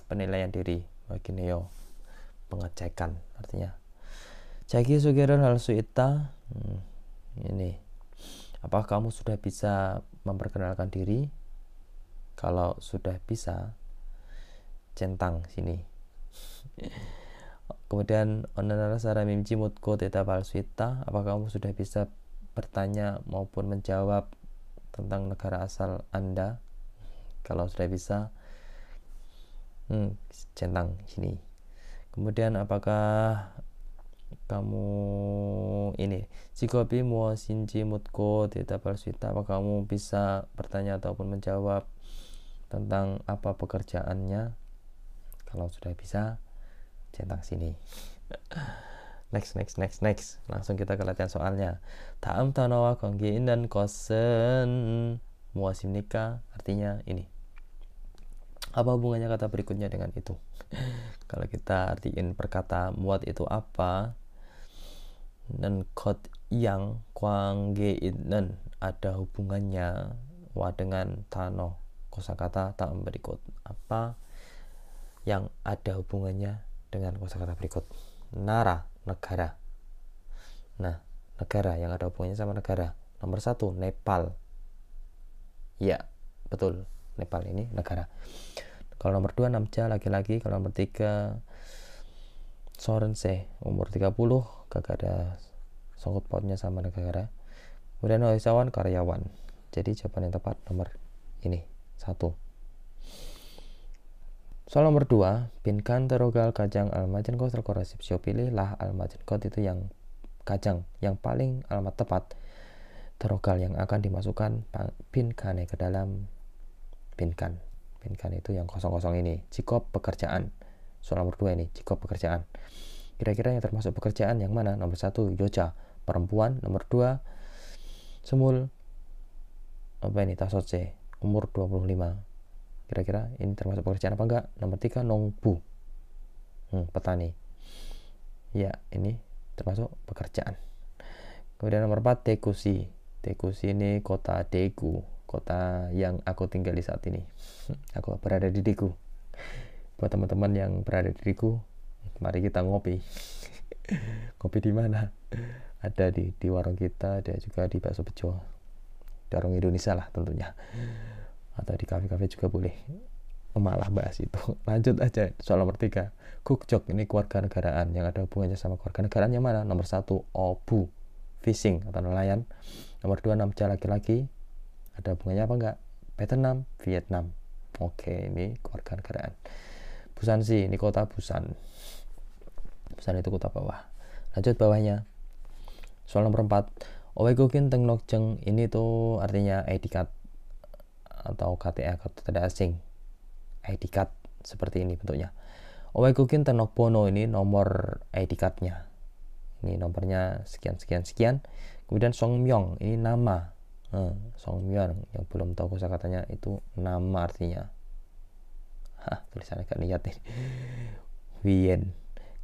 Penilaian diri bagi Neo, pengecekan artinya. Jagi sugeron hal suita. Ini, apakah kamu sudah bisa memperkenalkan diri? Kalau sudah bisa, centang sini. Kemudian onanara saramim jimutko teta hal suita. Apakah kamu sudah bisa bertanya maupun menjawab tentang negara asal Anda? Kalau sudah bisa, centang sini. Kemudian apakah kamu ini jikopi muasinji mutko teta palsuita, apakah kamu bisa bertanya ataupun menjawab tentang apa pekerjaannya? Kalau sudah bisa, centang sini. Next. Langsung kita ke latihan soalnya. Daam tanawa 관계인 것은 무엇입니까? Artinya ini. Apa hubungannya kata berikutnya dengan itu? Kalau kita artiin perkata muat itu apa, dan kot yang 관계있는 ada hubungannya wa dengan tano kosakata tak berikut, apa yang ada hubungannya dengan kosakata berikut. Nara, negara. Nah, negara yang ada hubungannya sama negara. Nomor 1, Nepal. Ya, betul, Nepal ini negara. Kalau nomor 2, Namja, laki-laki. Kalau nomor 3, Sorense, umur 30, gak ada sangkut pautnya sama negara. Kemudian Oisawan, karyawan. Jadi jawaban yang tepat nomor ini, 1. Soal nomor 2, binkan terogal kajang almajenkot terkorasipsio, pilihlah almajenkot itu yang kajang yang paling alamat tepat terogal yang akan dimasukkan binkane ke dalam binkan. Binkan itu yang kosong-kosong ini. Jikop pekerjaan. Soal nomor 2 ini, jikop pekerjaan. Kira-kira yang termasuk pekerjaan yang mana? Nomor 1, yoja, perempuan. Nomor 2, semul, apa ini, tasotse, umur 25. Kira-kira ini termasuk pekerjaan apa enggak? Nomor 3, nongbu, petani. Ya, ini termasuk pekerjaan. Kemudian nomor 4, Tekushi. Tekushi ini kota Daegu, kota yang aku tinggali saat ini. Aku berada di Daegu. Buat teman-teman yang berada di Daegu, mari kita ngopi. Ngopi di mana? Ada di warung kita, ada juga di bakso bejo. Di warung Indonesia lah tentunya. Atau di kafe-kafe juga boleh. Malah bahas itu. Lanjut aja soal nomor 3. Kukjok, ini kewarganegaraan yang ada hubungannya sama kewarganegaraan yang mana? Nomor 1, obu, fishing atau nelayan. Nomor 2, namja, laki-laki. Ada hubungannya apa enggak? Vietnam, Vietnam. Oke, ini kewarganegaraan. Busansi, ini kota Busan. Busan itu kota bawah. Lanjut bawahnya. Soal nomor 4. Owegokin tengnokjeng, ini tuh artinya ID card atau KTA, kartu tanda asing. ID card seperti ini bentuknya. Owegokin tenokbono, ini nomor ID cardnya. Ini nomornya sekian. Kemudian Songmyong, ini nama Songmyeon, yang belum tahu kosakatanya itu nama artinya. Tulisannya gak lihat ini. Wien.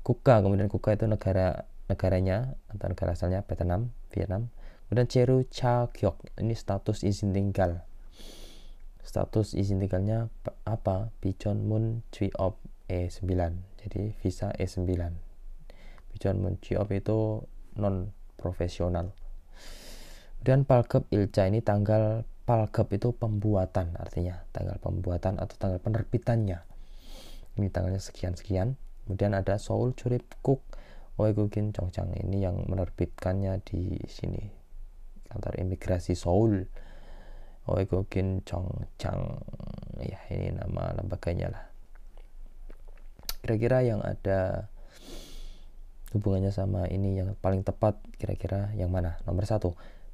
Kuka, kemudian Kuka itu negaranya atau negara asalnya Vietnam. Kemudian Cheru Cha Kyok, ini status izin tinggal. Status izin tinggalnya apa? Bichon Mun Chui Op E9. Jadi visa E9. Bichon Mun Chui Op itu non profesional. Kemudian Palgep Ilca, ini tanggal Palgep itu pembuatan, artinya tanggal pembuatan atau tanggal penerbitannya. Ini tanggalnya sekian-sekian. Kemudian ada Seoul Churip Cook Oegukin Chongchang, ini yang menerbitkannya di sini, kantor imigrasi Seoul. Oegukin Chongchang, ya ini nama lembaganya lah. Kira-kira yang ada hubungannya sama ini yang paling tepat kira-kira yang mana? Nomor 1,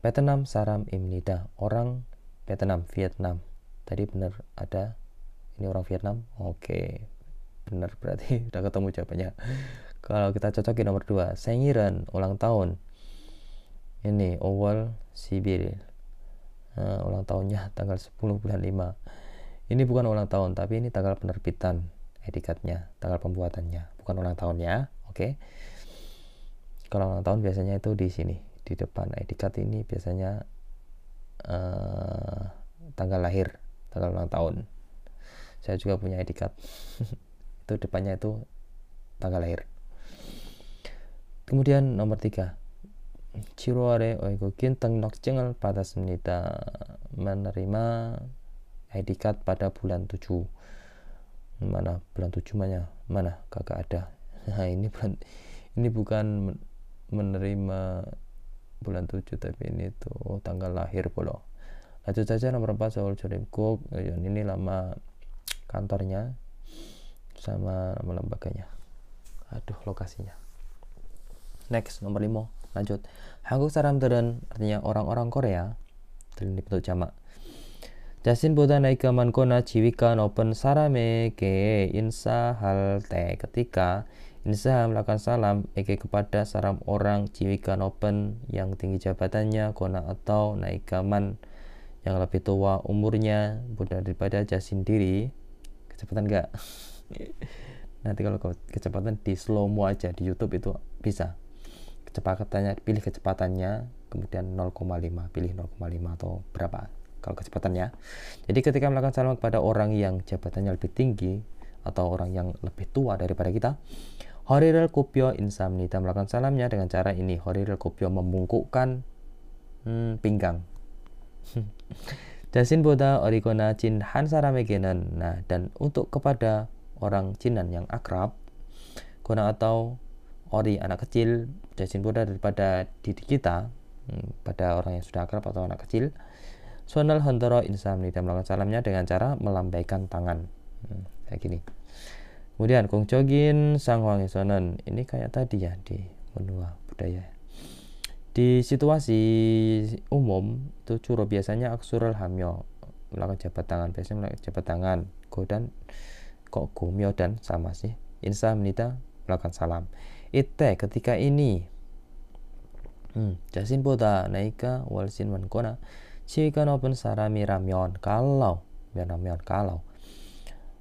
Vietnam Saram Imnida, orang Vietnam. Tadi benar ada ini orang Vietnam. Oke, benar, berarti udah ketemu jawabannya. Kalau kita cocokin nomor 2, Sengiren, ulang tahun. Ini Owol Sibil, ulang tahunnya tanggal 10 bulan 5. Ini bukan ulang tahun, tapi ini tanggal penerbitan etikatnya, tanggal pembuatannya, bukan ulang tahun ya. Oke. Kalau ulang tahun biasanya itu di sini, di depan etikat ini biasanya tanggal lahir, tanggal ulang tahun. Saya juga punya etikat. Itu depannya itu tanggal lahir. Kemudian nomor 3, 7월에 외국인 등록증을 받았습니다. menerima etikat pada bulan 7. Mana bulan 7 mana? Kagak ada. Nah, ini bukan menerima bulan 7, tapi ini tuh tanggal lahir pula. Lanjut saja nomor 4, Seoul Chorimkook. Ini nama kantornya sama nama lembaganya. Lokasinya. Next, nomor 5. Lanjut. 한국 사람들은, artinya orang-orang Korea, dibentuk jamak. 자신보다 나이가 많거나 지위가 높은 사람에게 인사할 때, ketika insa melakukan salam kepada salam orang 지위가 높은, yang tinggi jabatannya, kona atau naikaman, yang lebih tua umurnya daripada jasin diri. Kecepatan enggak? Nanti kalau kecepatan di slow mo aja di YouTube itu bisa. Kecepatannya, pilih kecepatannya, kemudian 0,5, pilih 0,5 atau berapa kalau kecepatannya. Jadi ketika melakukan salam kepada orang yang jabatannya lebih tinggi atau orang yang lebih tua daripada kita, 허리를 굽혀 인사합니다, melakukan salamnya dengan cara ini. 허리를 굽혀, membungkukkan pinggang. 자신보다 어리거나 진 한 사람에게는, nah, dan untuk kepada orang jinan yang akrab, guna atau ori, anak kecil, jasinboda, daripada diri kita, pada orang yang sudah akrab atau anak kecil, sonal hantara insamnida, melakukan salamnya dengan cara melambaikan tangan, kayak gini. Kemudian 공적인 상황에서는, ini kayak tadi ya di benua budaya, di situasi umum itu curo biasanya aksurul hamyo, melakukan jabat tangan, biasanya melakukan jabat tangan, dan gomyo dan sama sih, insamnida, melakukan salam. Ite, ketika ini, 자신보다 나이가 훨씬 많거나 지위가 높은 사람이라면, kalau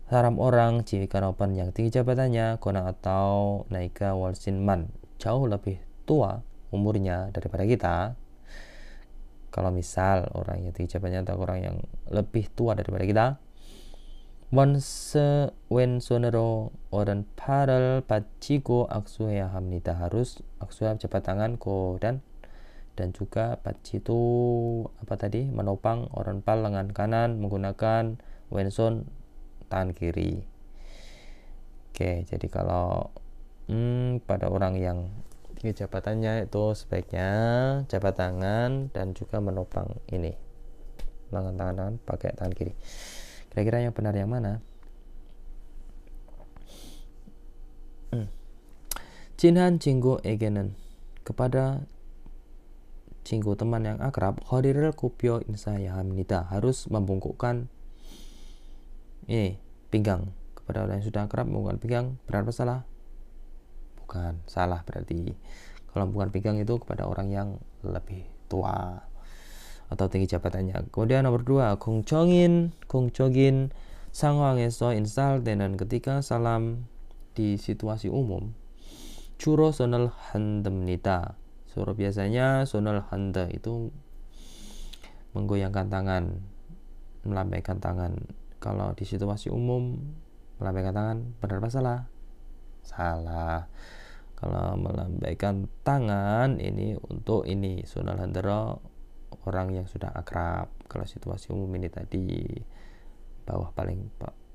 salam orang 지위가 높은, yang tinggi jabatannya, kona atau naika 훨씬 man, jauh lebih tua umurnya daripada kita. Kalau misal orang yang tinggi jabatannya atau orang yang lebih tua daripada kita, 왼손으로 오른팔을 받치고 악수해야 합니다. harus aksuha, jabat tangan, dan juga 받치 itu apa tadi? Menopang orenpal, lengan kanan, menggunakan 왼손, tangan kiri. Oke, jadi kalau pada orang yang tinggi jabatannya itu sebaiknya jabat tangan dan juga menopang ini, lengan tangan pakai tangan kiri. Kira-kira yang benar yang mana? 진한 친구에게는, kepada 친구, teman yang akrab, 허리를 굽혀 인사해야 합니다, harus membungkukkan pinggang. Kepada orang yang sudah akrab membungkukkan pinggang. Benar apa salah? Bukan, salah berarti. Kalau bukan pinggang itu kepada orang yang lebih tua. atau tinggi jabatannya. Kemudian nomor 2, 공적인 상황에서 인사할때는 ketika salam di situasi umum 주로 손을 흔듭니다. Suruh biasanya 손을 흔들 itu menggoyangkan tangan, melambaikan tangan. Kalau di situasi umum melambaikan tangan, benar apa salah? Salah. Kalau melambaikan tangan ini untuk ini 손을 흔들어 orang yang sudah akrab. Kalau situasi umum ini tadi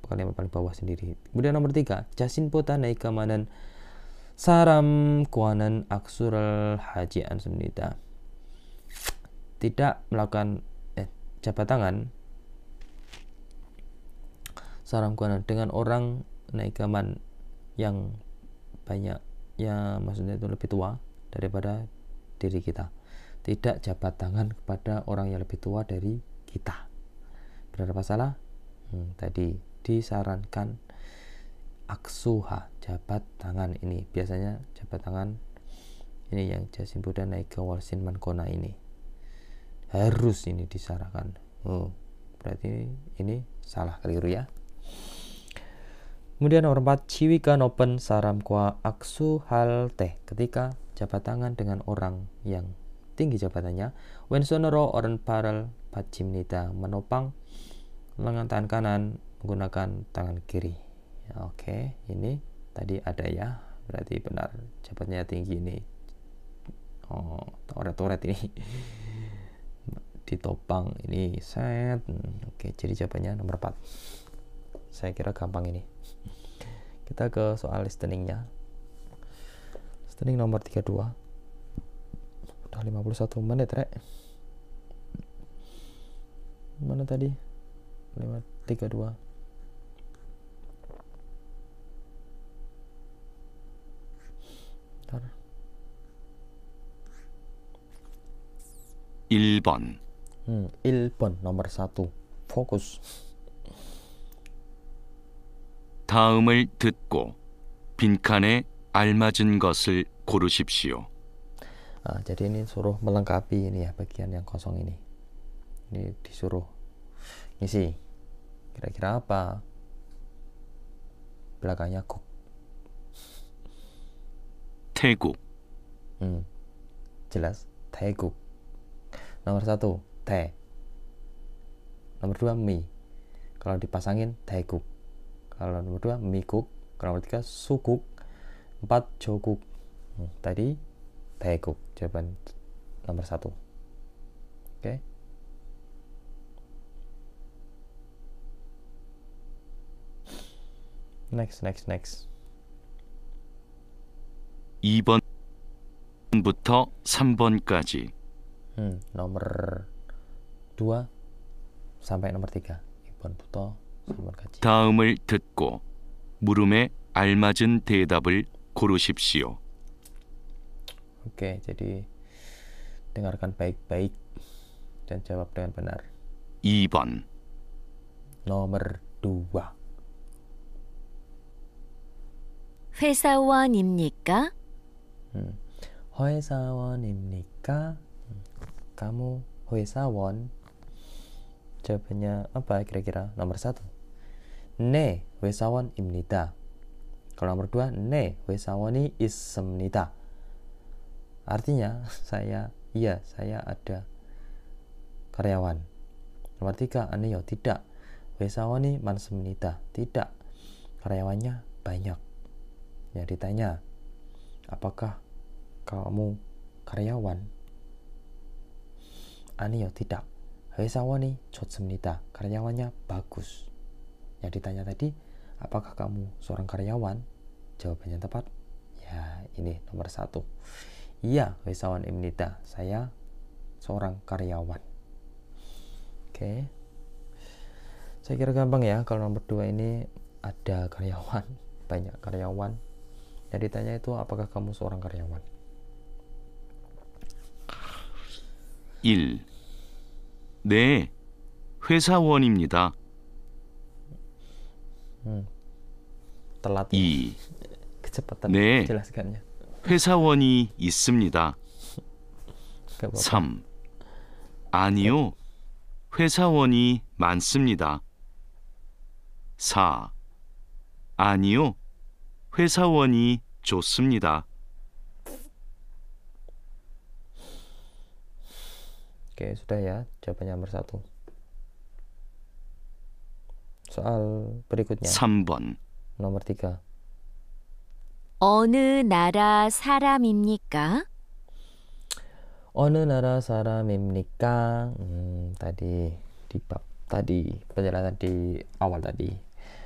kalimat paling bawah sendiri. Kemudian nomor 3, 자신보다 나이가 많은 사람과는 악수를 하지 않습니다. Tidak melakukan jabat tangan saramkuanan dengan orang naikaman yang banyak, ya maksudnya itu lebih tua daripada diri kita. Tidak jabat tangan kepada orang yang lebih tua dari kita. Benar apa salah? Tadi disarankan aksuha, jabat tangan ini. Biasanya jabat tangan ini yang jasimbuda naik ke walsin mankona ini. Harus ini disarankan. Berarti ini salah, keliru ya. Kemudian nomor 4, 지위가 높은 사람과 악수할 때, ketika jabat tangan dengan orang yang tinggi jabatannya, 왼손으로 오른팔을 받칩니다. menopang lengan tangan kanan menggunakan tangan kiri. Oke, ini tadi ada ya, berarti benar jabatannya tinggi ini. Toret ini ditopang ini set. Oke, jadi jawabannya nomor 4. Saya kira gampang ini. Kita ke soal listeningnya. Listening nomor 32. Udah 51 menit, Rek. Mana tadi? 32. Bentar. 1번 1번 nomor 1. Fokus. 다음을 듣고 빈칸에 알맞은 것을 고르십시오. Jadi ini suruh melengkapi ini ya, bagian yang kosong ini. Ini disuruh ngisi. Kira-kira apa? Belakangnya 국. 태국, Jelas, 태국. Nomor 1, 태. Nomor 2, mi. Kalau dipasangin, 태국. Kalau nomor 2, 미국. Kalau nomor 3, 수국. 4, 조국. Tadi, 태국. Jawaban nomor 1. Oke. Next. 2번부터 3번까지. Nomor 2 sampai nomor 3. 2번부터 3번까지. 다음을 듣고 물음에 알맞은 대답을 고르십시오. Oke, jadi dengarkan baik-baik dan jawab dengan benar. 2번 Nomor 2. 회사원입니까? 회사원입니까? Kamu 회사원. Jawabannya apa kira-kira? Nomor 1, 네, 회사원입니다. Kalau nomor 2, 네, 회사원이 있습니다. Artinya saya ada karyawan. Nomor 3, 아니요, tidak. 회사원이 많습니다. Tidak, karyawannya banyak. Ya, ditanya, apakah kamu karyawan? 아니요, tidak. 회사원이 좋습니다. Karyawannya bagus. Yang ditanya tadi, apakah kamu seorang karyawan? Jawabannya tepat. Ya, ini nomor 1. Iya, 회사원입니다. Saya seorang karyawan. Oke. Saya kira gampang ya. Kalau nomor 2 ini ada karyawan, banyak karyawan. Yang ditanya itu apakah kamu seorang karyawan? 1. 네, 회사원입니다. Telat. 2. Kecepatan 네. jelaskannya. 회사원이 있습니다. Gak apa-apa. 3. 아니요. 회사원이 많습니다. 4. 아니요. 회사원이 좋습니다. Oke, sudah ya jawabannya nomor 1. Soal berikutnya 3번. nomor 3. 어느 나라 사람입니까? 어느 나라 사람입니까? Tadi di bab tadi, penjelasan di awal tadi.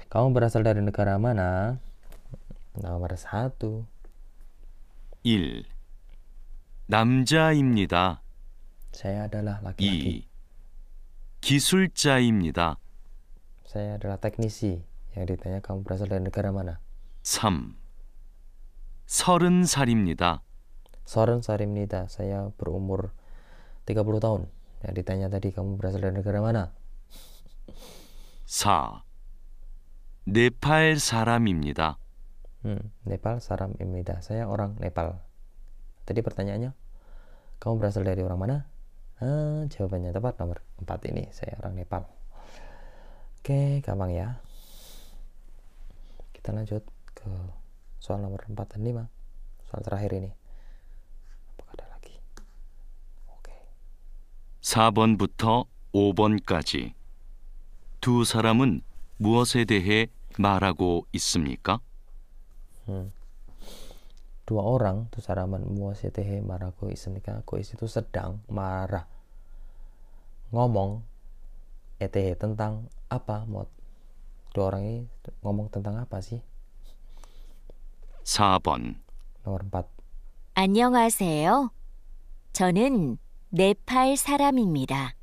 Kamu berasal dari negara mana? Nomor 1. 1. 남자입니다. Saya adalah laki-laki. 2. 기술자입니다. Saya adalah teknisi. Yang ditanya kamu berasal dari negara mana? 3. 30살입니다. 30살입니다. Saya berumur 30 tahun. Yang ditanya tadi kamu berasal dari negara mana? 4. 네팔 사람입니다. Nepal saram입니다. Saya orang Nepal. Tadi pertanyaannya, kamu berasal dari orang mana? Jawabannya tepat nomor 4 ini. Saya orang Nepal. Oke, gampang ya. Kita lanjut ke soal nomor 4 dan 5. Soal terakhir ini. Apakah ada lagi? Oke. 4번부터 5번까지 두 사람은 무엇에 대해 말하고 있습니까? Dua orang tu saraman muasitehe maraku ismika kois itu sedang marah ngomong etehe tentang apa mod. Dua orang ini ngomong tentang apa sih? 4번. Nomor 4. 안녕하세요. 저는 네팔 사람입니다.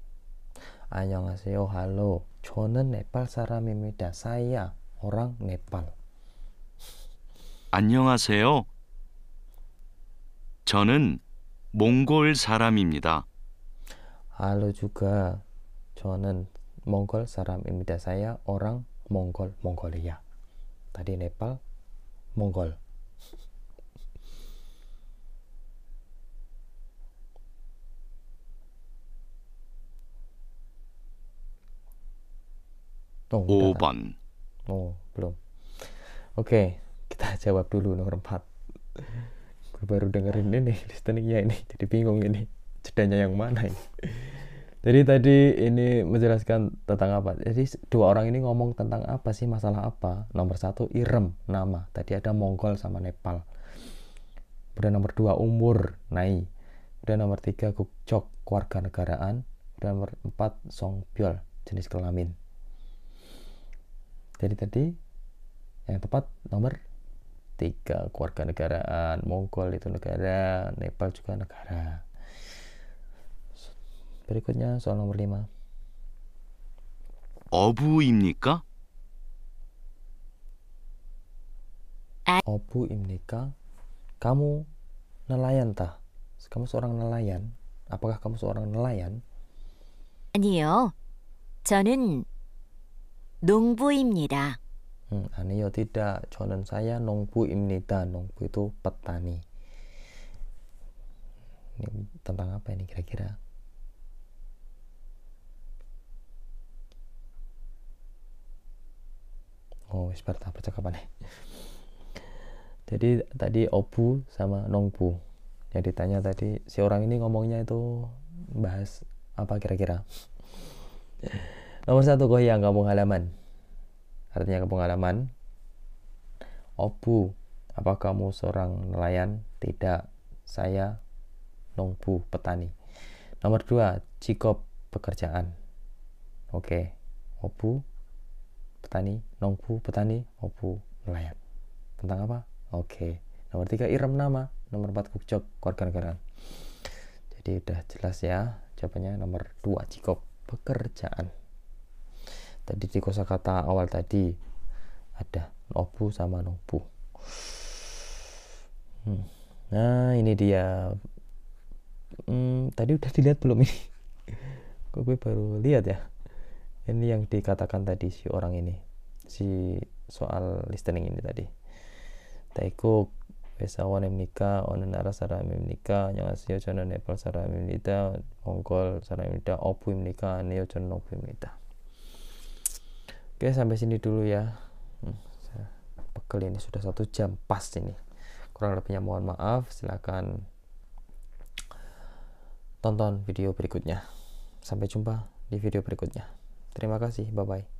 안녕하세요. halo. 저는 네팔 사람입니다. Saya orang Nepal. 안녕하세요. 저는 몽골 사람입니다. Halo juga. 저는 Mongol saram입니다. Saya orang Mongol, Mongolia. Tadi Nepal, Mongol. Oh, udah, 5번. oh, belum. Oke, kita jawab dulu nomor 4. Gue baru dengerin ini listeningnya ini, jadi bingung ini jedanya yang mana ini. Jadi tadi ini menjelaskan tentang apa? Jadi dua orang ini ngomong tentang apa sih, masalah apa? Nomor 1 irem, nama. Tadi ada Mongol sama Nepal. Kemudian nomor 2 umur, nai. Kemudian nomor 3 gukjok, kewarganegaraan. Kemudian nomor 4 songbyol, jenis kelamin. Jadi tadi yang tepat nomor 3, kewarganegaraan. Mongol itu negara, Nepal juga negara. Berikutnya soal nomor 5. 어부입니까? Obuimnika, kamu nelayan tah? Kamu seorang nelayan? Apakah kamu seorang nelayan? 아니요. 저는 농부입니다. Aniyo tidak. Jonen saya nongbuimnida. Nongbu itu petani. Ini tentang apa ini kira-kira? Oh, seperti percakapan nih. Jadi tadi obu sama nongbu. Yang ditanya tadi, si orang ini ngomongnya itu bahas apa kira-kira? Nomor 1, goyang kampung halaman. Artinya kampung halaman. Obu, apa kamu seorang nelayan? Tidak, saya nongbu, petani. Nomor 2, cikop, pekerjaan. Oke, obu, petani, nongbu, petani, obu, nelayan. Tentang apa? Oke. Nomor 3, irem nama. Nomor 4, gukjok, kewarganegaraan. Jadi udah jelas ya jawabannya. Nomor 2, cikop, pekerjaan. Tadi di kosakata awal tadi ada obu sama nongbu. Nah ini dia. Tadi udah dilihat belum ini? Kok gue baru lihat ya? Ini yang dikatakan tadi si orang ini, si soal listening ini tadi. Taiko 회사 원입니까? 어느 나라 사람입니까? 안녕하세요. 저는 네팔 사람입니다. 몽골 사람입니다. 어부입니까? 아니요, 저는 어부입니다. Oke, sampai sini dulu ya. Pegel ini sudah 1 jam pas ini. Kurang lebihnya mohon maaf. Silakan tonton video berikutnya. Sampai jumpa di video berikutnya. Terima kasih. Bye-bye.